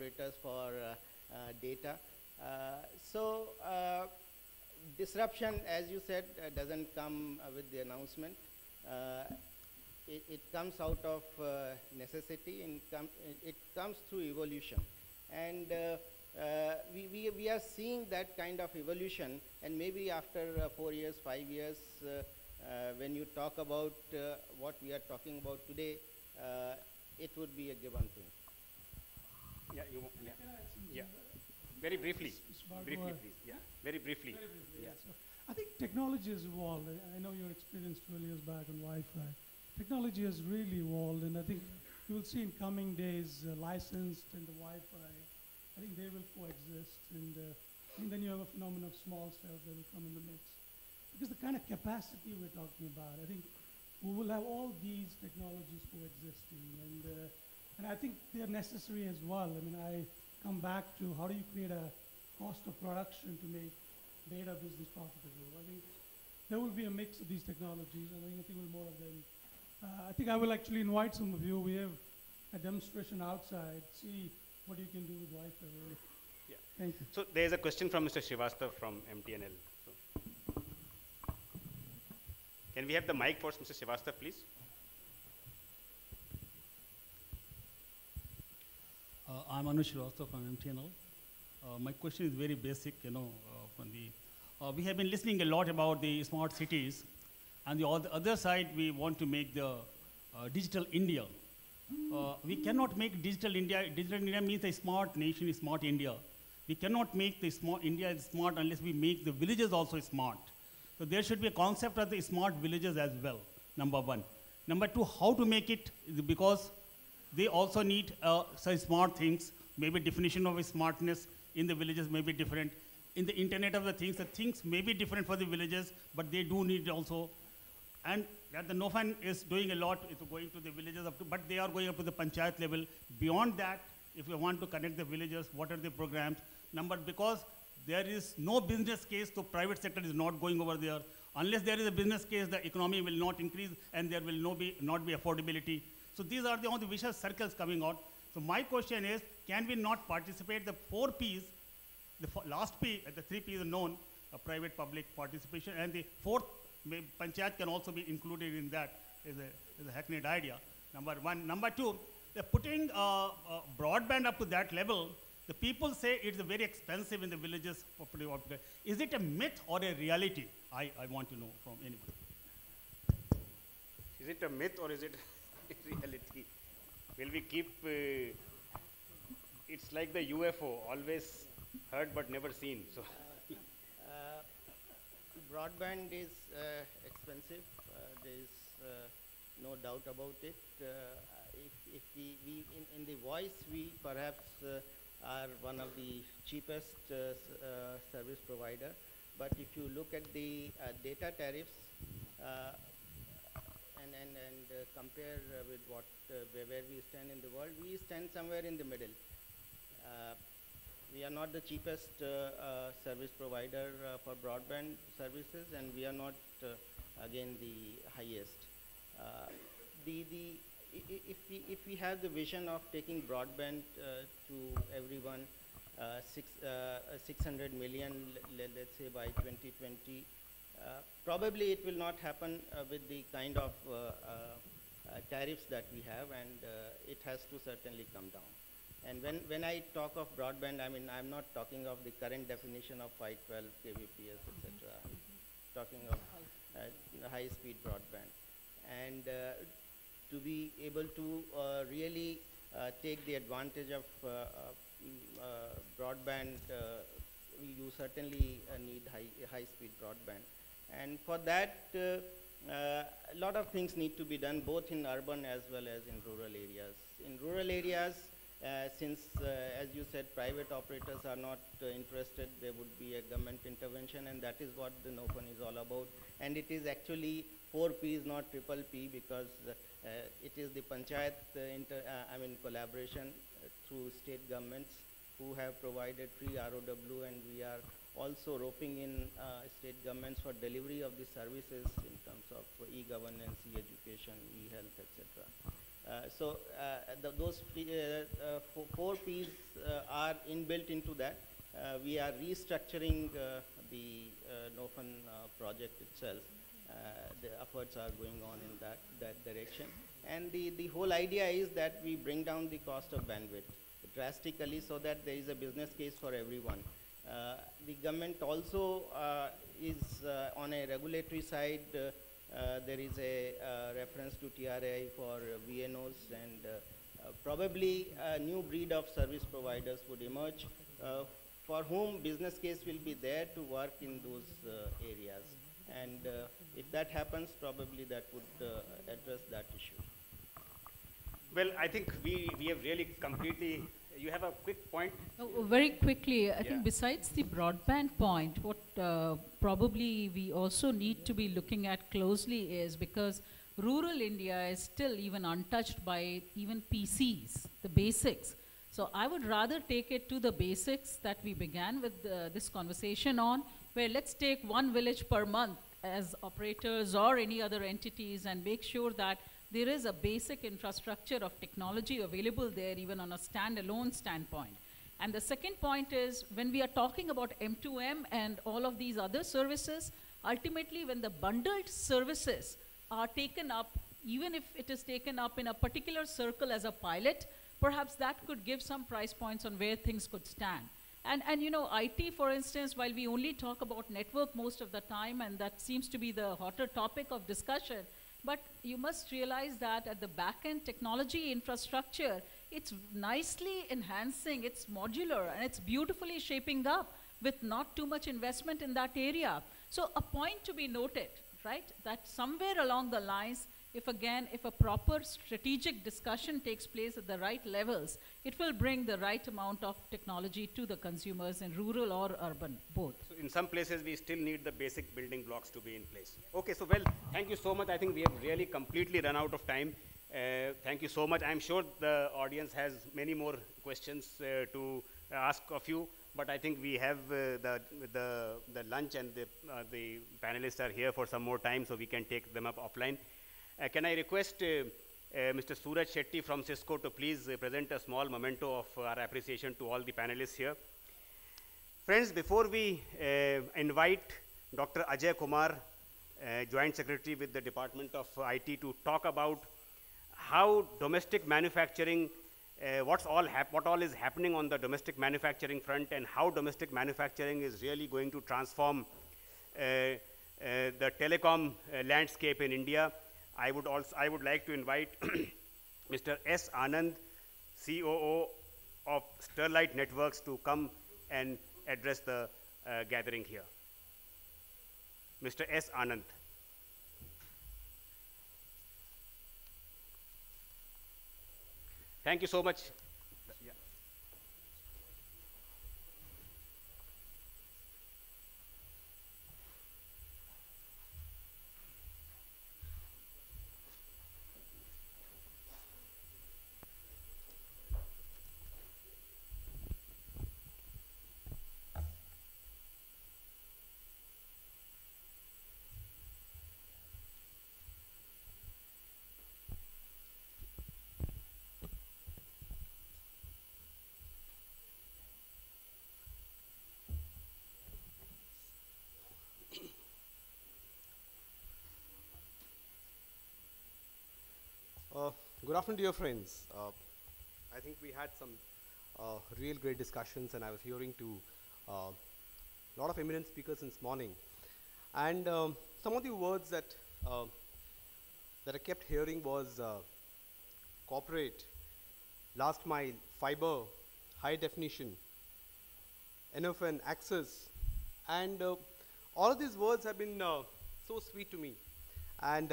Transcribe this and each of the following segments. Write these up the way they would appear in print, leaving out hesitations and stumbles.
operators for data. Disruption, as you said, doesn't come with the announcement. It comes out of necessity, and it comes through evolution. And we are seeing that kind of evolution, and maybe after 4 years, 5 years, when you talk about what we are talking about today, it would be a given thing. Yeah, yeah. Very briefly. Briefly, please. Yeah, very briefly. Yeah. So I think technology has evolved. I know your experience 12 years back on Wi-Fi. Technology has really evolved, and I think you will see in coming days licensed and the Wi-Fi. I think they will coexist, and then you have a phenomenon of small cells that will come in the mix. Because the kind of capacity we're talking about, I think we will have all these technologies coexisting, and I think they're necessary as well. I mean, I come back to how do you create a cost of production to make data business profitable. I think there will be a mix of these technologies, and I think we'll more of them. I think I will actually invite some of you. We have a demonstration outside. See what you can do with Wi-Fi. Really. Yeah. Thank you. So there is a question from Mr. Srivastav from MTNL. So can we have the mic for Mr. Srivastav, please? I'm Anush Srivastav from MTNL. My question is very basic, we have been listening a lot about the smart cities, and on the other side, we want to make the digital India. We cannot make digital India. Digital India means a smart nation, a smart India. We cannot make the smart India smart unless we make the villages also smart. So there should be a concept of the smart villages as well, number one. Number two, how to make it, because they also need some smart things. Maybe definition of smartness in the villages may be different. In the Internet of the things may be different for the villages, but they do need also. And that the NOFAN is doing a lot, it's going to the villages, but they are going up to the panchayat level. Beyond that, if you want to connect the villages, what are the programs? Because there is no business case, so private sector is not going over there. Unless there is a business case, the economy will not increase, and there will not be affordability. So these are all the vicious circles coming out. So my question is, can we not participate the 4 Ps, the last P, the 3 Ps are known, private, public participation, and the 4th, panchayat can also be included in that, is a hackneyed idea, number one. Number two, putting broadband up to that level, the people say it's very expensive in the villages. Is it a myth or a reality? I want to know from anybody. Is it a myth or is it a reality? Will we keep, it's like the UFO, always heard but never seen. So broadband is expensive. There is no doubt about it. If we in the voice, we perhaps are one of the cheapest service provider. But if you look at the data tariffs and compare with where we stand in the world, we stand somewhere in the middle. We are not the cheapest service provider for broadband services, and we are not again the highest. If we have the vision of taking broadband to everyone, 600 million, let's say by 2020, probably it will not happen with the kind of tariffs that we have, and it has to certainly come down. And when I talk of broadband, I mean, I'm not talking of the current definition of 512 kbps, etc. I'm talking of high-speed broadband. And to be able to really take the advantage of broadband, you certainly need high-speed broadband. And for that, a lot of things need to be done, both in urban as well as in rural areas. In rural areas, since, as you said, private operators are not interested, there would be a government intervention, and that is what the NOFAN is all about. And it is actually 4 Ps, not triple P, because it is the panchayat collaboration through state governments who have provided free ROW, and we are also roping in state governments for delivery of the services in terms of e-governance, e-education, e-health, etc. Those four P's are inbuilt into that. We are restructuring the NOFN project itself. The efforts are going on in that direction. And the whole idea is that we bring down the cost of bandwidth drastically so that there is a business case for everyone. The government also is on a regulatory side. There is a reference to TRAI for VNOs, and probably a new breed of service providers would emerge for whom business case will be there to work in those areas. And if that happens, probably that would address that issue. Well, I think we have really completely, you have a quick point? Very quickly, I Yeah. think besides the broadband point, what probably we also need to be looking at closely is, because rural India is still even untouched by even PCs, the basics. So I would rather take it to the basics that we began with this conversation on, where let's take one village per month as operators or any other entities and make sure that there is a basic infrastructure of technology available there, even on a standalone standpoint. And the second point is, when we are talking about M2M and all of these other services, ultimately when the bundled services are taken up, even if it is taken up in a particular circle as a pilot, perhaps that could give some price points on where things could stand. And you know, IT, for instance, while we only talk about network most of the time, and that seems to be the hotter topic of discussion, but you must realize that at the back-end technology infrastructure, it's nicely enhancing, it's modular, and it's beautifully shaping up with not too much investment in that area. So a point to be noted, right, that somewhere along the lines, if a proper strategic discussion takes place at the right levels, it will bring the right amount of technology to the consumers in rural or urban, both. So in some places, we still need the basic building blocks to be in place. Okay, so well, thank you so much. I think we have really completely run out of time. Thank you so much. I'm sure the audience has many more questions to ask of you, but I think we have the lunch, and the panelists are here for some more time, so we can take them up offline. Can I request Mr. Suraj Shetty from Cisco to please present a small memento of our appreciation to all the panelists here. Friends, before we invite Dr. Ajay Kumar, Joint Secretary with the Department of IT, to talk about how domestic manufacturing, what all is happening on the domestic manufacturing front, and how domestic manufacturing is really going to transform the telecom landscape in India, I would like to invite Mr. S. Anand, COO of Sterlite Networks, to come and address the gathering here. Mr. S. Anand. Thank you so much. Yeah. Good afternoon, dear friends. I think we had some real great discussions, and I was hearing to a lot of eminent speakers this morning. And some of the words that I kept hearing was corporate, last mile, fiber, high definition, NFN, access, and all of these words have been so sweet to me. And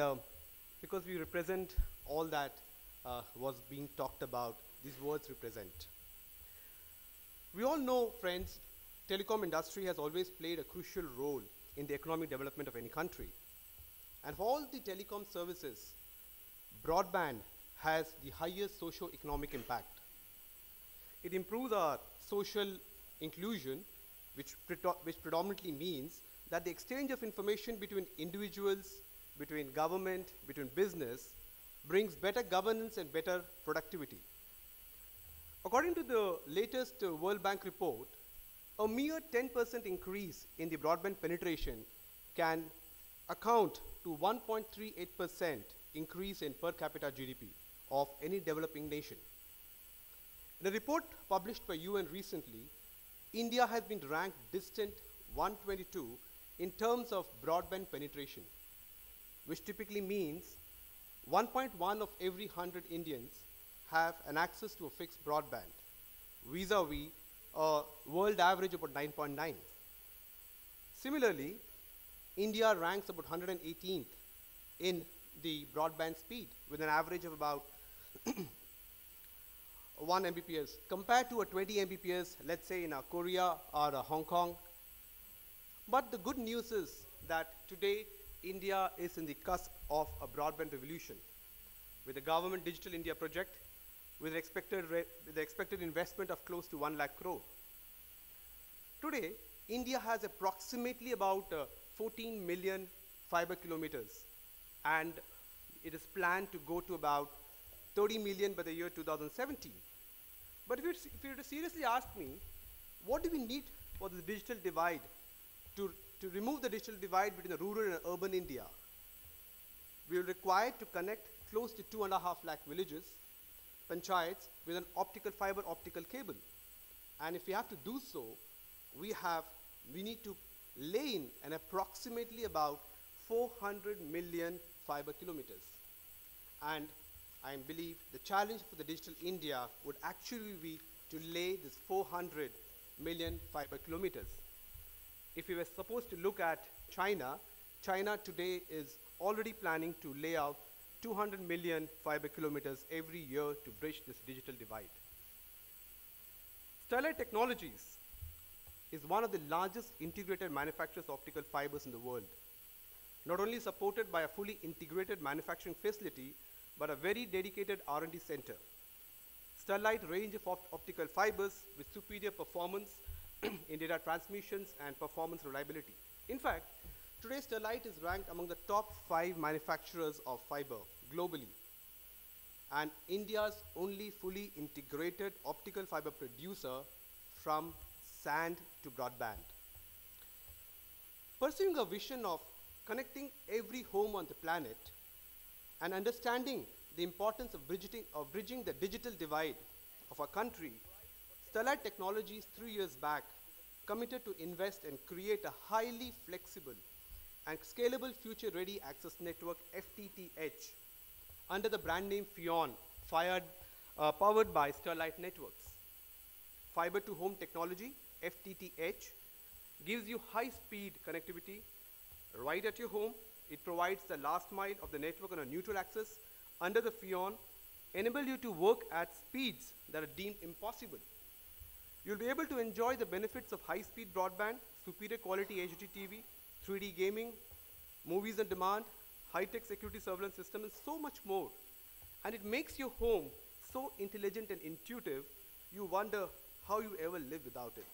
because we represent all that was being talked about, these words represent. We all know, friends, telecom industry has always played a crucial role in the economic development of any country. And for all the telecom services, broadband has the highest socio-economic impact. It improves our social inclusion, which predominantly means that the exchange of information between individuals, between government, between business, brings better governance and better productivity. According to the latest World Bank report, a mere 10% increase in the broadband penetration can account to 1.38% increase in per capita GDP of any developing nation. In a report published by UN recently, India has been ranked distant 122 in terms of broadband penetration, which typically means 1.1 of every 100 Indians have an access to a fixed broadband, vis-a-vis a world average about 9.9. Similarly, India ranks about 118th in the broadband speed with an average of about 1 Mbps compared to a 20 Mbps, let's say in Korea or Hong Kong. But the good news is that today India is in the cusp of a broadband revolution with the government Digital India project with the expected investment of close to 1 lakh crore. Today, India has approximately about 14 million fiber kilometers, and it is planned to go to about 30 million by the year 2017. But if you were to seriously ask me, what do we need for the digital divide, to remove the digital divide between the rural and urban India? We will require to connect close to 2.5 lakh villages, panchayats, with an fiber optical cable. And if we have to do so, we need to lay in an approximately about 400 million fiber kilometers. And I believe the challenge for the Digital India would actually be to lay this 400 million fiber kilometers. If we were supposed to look at China, China today is already planning to lay out 200 million fiber kilometers every year to bridge this digital divide. Sterlite Technologies is one of the largest integrated manufacturers of optical fibers in the world, not only supported by a fully integrated manufacturing facility, but a very dedicated R&D center. Sterlite range of optical fibers with superior performance in data transmissions and performance reliability. In fact, today Sterlite is ranked among the top 5 manufacturers of fiber globally, and India's only fully integrated optical fiber producer from sand to broadband. Pursuing a vision of connecting every home on the planet and understanding the importance of bridging the digital divide of our country, Sterlite Technologies 3 years back committed to invest and create a highly flexible and scalable future-ready access network, FTTH, under the brand name FION, powered by Sterlite Networks. Fiber to home technology, FTTH, gives you high-speed connectivity right at your home. It provides the last mile of the network on a neutral access under the FION, enable you to work at speeds that are deemed impossible. You'll be able to enjoy the benefits of high-speed broadband, superior quality HD TV, 3D gaming, movies on demand, high-tech security surveillance system, and so much more. And it makes your home so intelligent and intuitive, you wonder how you ever live without it.